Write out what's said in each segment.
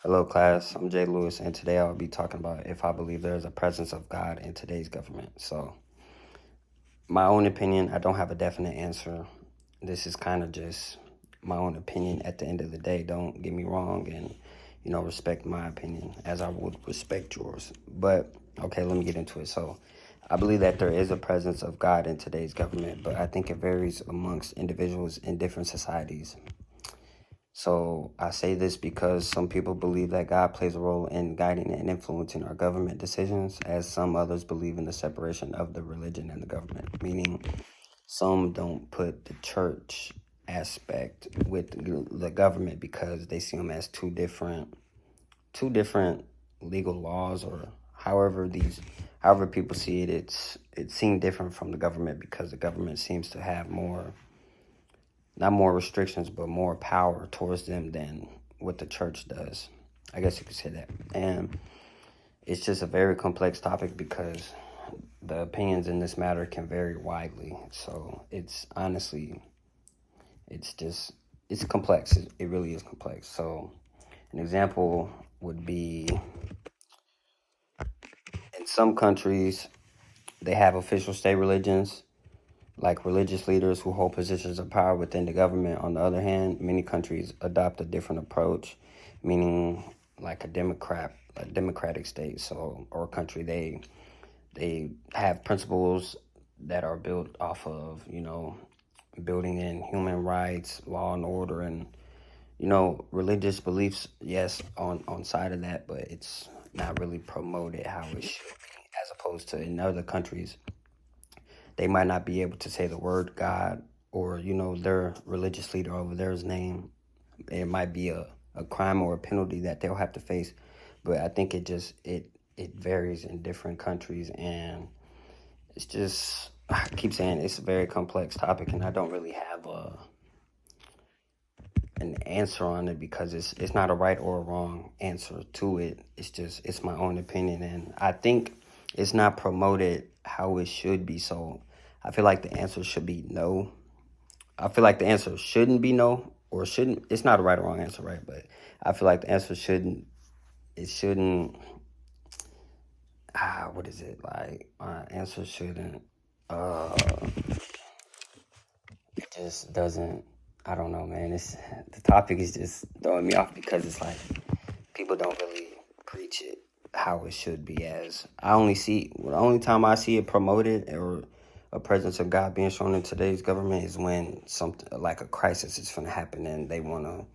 Hello, class. I'm Jay Lewis, and today I'll be talking about if I believe there is a presence of God in today's government. So, my own opinion, I don't have a definite answer. This is kind of just my own opinion at the end of the day. Don't get me wrong, and respect my opinion as I would respect yours. But okay, let me get into it. So, I believe that there is a presence of God in today's government, but I think it varies amongst individuals in different societies. So I say this because some people believe that God plays a role in guiding and influencing our government decisions, as some others believe in the separation of the religion and the government, meaning some don't put the church aspect with the government because they see them as two different legal laws, or however people see it. It's seen different from the government because the government seems to have more, not more restrictions, but more power towards them than what the church does. I guess you could say that. And it's just a very complex topic because the opinions in this matter can vary widely. So it's honestly, it's complex. It really is complex. So an example would be in some countries, they have official state religions, like religious leaders who hold positions of power within the government. On the other hand, many countries adopt a different approach, meaning like a democratic state, so or country, they have principles that are built off of building in human rights, law and order, and religious beliefs. Yes, on side of that, but it's not really promoted how it should be, as opposed to in other countries they might not be able to say the word God, or their religious leader over their's name. It might be a crime or a penalty that they'll have to face. But I think it varies in different countries, and it's just, I keep saying it's a very complex topic, and I don't really have an answer on it because it's not a right or a wrong answer to it. It's my own opinion, and I think it's not promoted how it should be. So I feel like the answer should be no. I feel like the answer shouldn't be no, or shouldn't. It's not a right or wrong answer, right? But I feel like the answer shouldn't. It shouldn't. What is it like? My answer shouldn't. Uh, it just doesn't. I don't know, man. It's the topic is just throwing me off because it's like people don't really preach it how it should be. As I only see, the only time I see it promoted or a presence of God being shown in today's government is when something like a crisis is going to happen and they want to,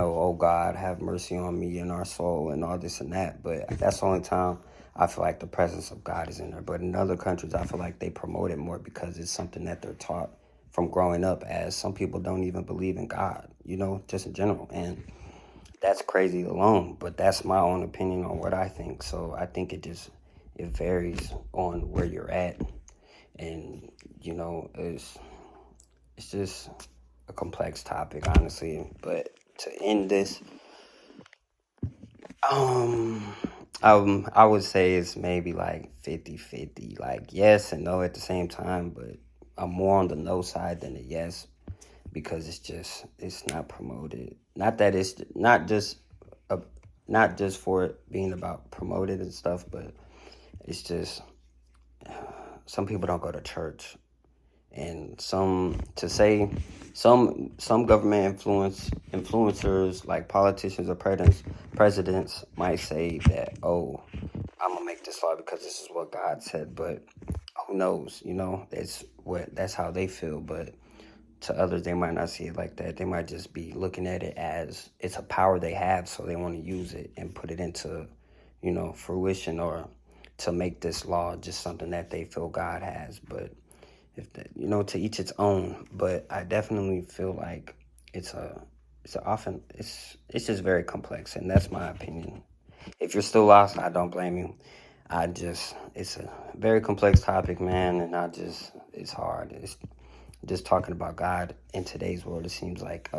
oh God, have mercy on me and our soul and all this and that. But that's the only time I feel like the presence of God is in there. But in other countries, I feel like they promote it more because it's something that they're taught from growing up, as some people don't even believe in God, just in general. And that's crazy alone, but that's my own opinion on what I think. So I think it varies on where you're at, and it's just a complex topic, honestly. But to end this, um, I would say it's maybe like 50-50, like yes and no at the same time, but I'm more on the no side than the yes because it's not promoted. Not that it's a, not just for it being about promoted and stuff, but it's just some people don't go to church, and some government influencers like politicians or presidents might say that, oh, I'm gonna make this law because this is what God said. But who knows? That's how they feel. But to others, they might not see it like that. They might just be looking at it as it's a power they have, so they want to use it and put it into, fruition, or to make this law just something that they feel God has. But if that, to each its own. But I definitely feel like it's a, it's just very complex, and that's my opinion. If you're still lost, I don't blame you. It's a very complex topic, man, and it's hard. It's just talking about God in today's world. It seems like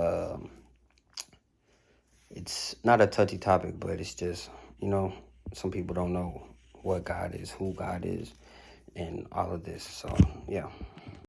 it's not a touchy topic, but it's just, some people don't know what God is, who God is, and all of this. So, yeah.